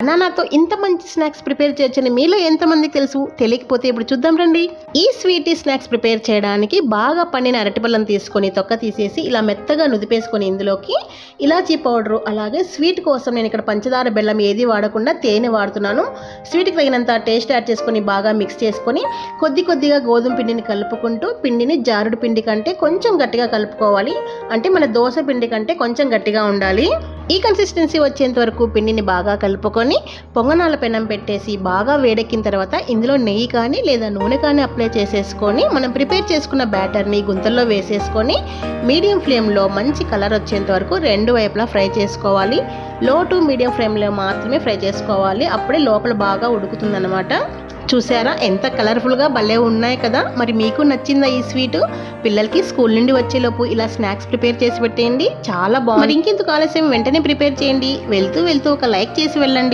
బనానాతో ఇంత మంచి snacks prepare చేయొచ్చని మీలో ఎంతమందికి తెలుసు? తెలియకపోతే ఇప్పుడు చూద్దాం రండి. ఈ స్వీటీ స్నాక్స్ ప్రిపేర్ చేయడానికి బాగా పండిన అరటిపళ్ళను తీసుకొని తొక్క తీసేసి ఇలా మెత్తగా నుదిపేసుకొని ఇందులోకి ఇలాచీ పౌడరు, అలాగే స్వీట్ కోసం నేను ఇక్కడ పంచదార బెల్లం ఏది వాడకుండా తేనె వాడుతున్నాను. స్వీట్కి తగినంత టేస్ట్ యాడ్ చేసుకొని బాగా మిక్స్ చేసుకొని కొద్దిగా గోధుమ పిండిని కలుపుకుంటూ పిండిని జారుడు పిండి కంటే కొంచెం గట్టిగా కలుపుకోవాలి. అంటే మన దోశ పిండి కంటే కొంచెం గట్టిగా ఉండాలి. ఈ కన్సిస్టెన్సీ వచ్చేంత వరకు పిండిని బాగా కలుపుకొని పొంగనాల పెనం పెట్టేసి బాగా వేడెక్కిన తర్వాత ఇందులో నెయ్యి కానీ లేదా నూనె కానీ అప్లై చేసేసుకొని మనం ప్రిపేర్ చేసుకున్న బ్యాటర్ని గుంతల్లో వేసేసుకొని మీడియం ఫ్లేమ్లో మంచి కలర్ వచ్చేంత వరకు రెండు వైపులా ఫ్రై చేసుకోవాలి. లో టు మీడియం ఫ్లేమ్లో మాత్రమే ఫ్రై చేసుకోవాలి. అప్పుడే లోపల బాగా ఉడుకుతుందన్నమాట. చూసారా ఎంత కలర్ఫుల్గా భలే ఉన్నాయి కదా. మరి మీకు నచ్చిందా ఈ స్వీటు? పిల్లలకి స్కూల్ నుండి వచ్చేలోపు ఇలా స్నాక్స్ ప్రిపేర్ చేసి పెట్టేయండి, చాలా బాగుంది. ఇంకెందుకు ఆలస్యం, వెంటనే ప్రిపేర్ చేయండి. వెళ్తూ ఒక లైక్ చేసి వెళ్ళండి.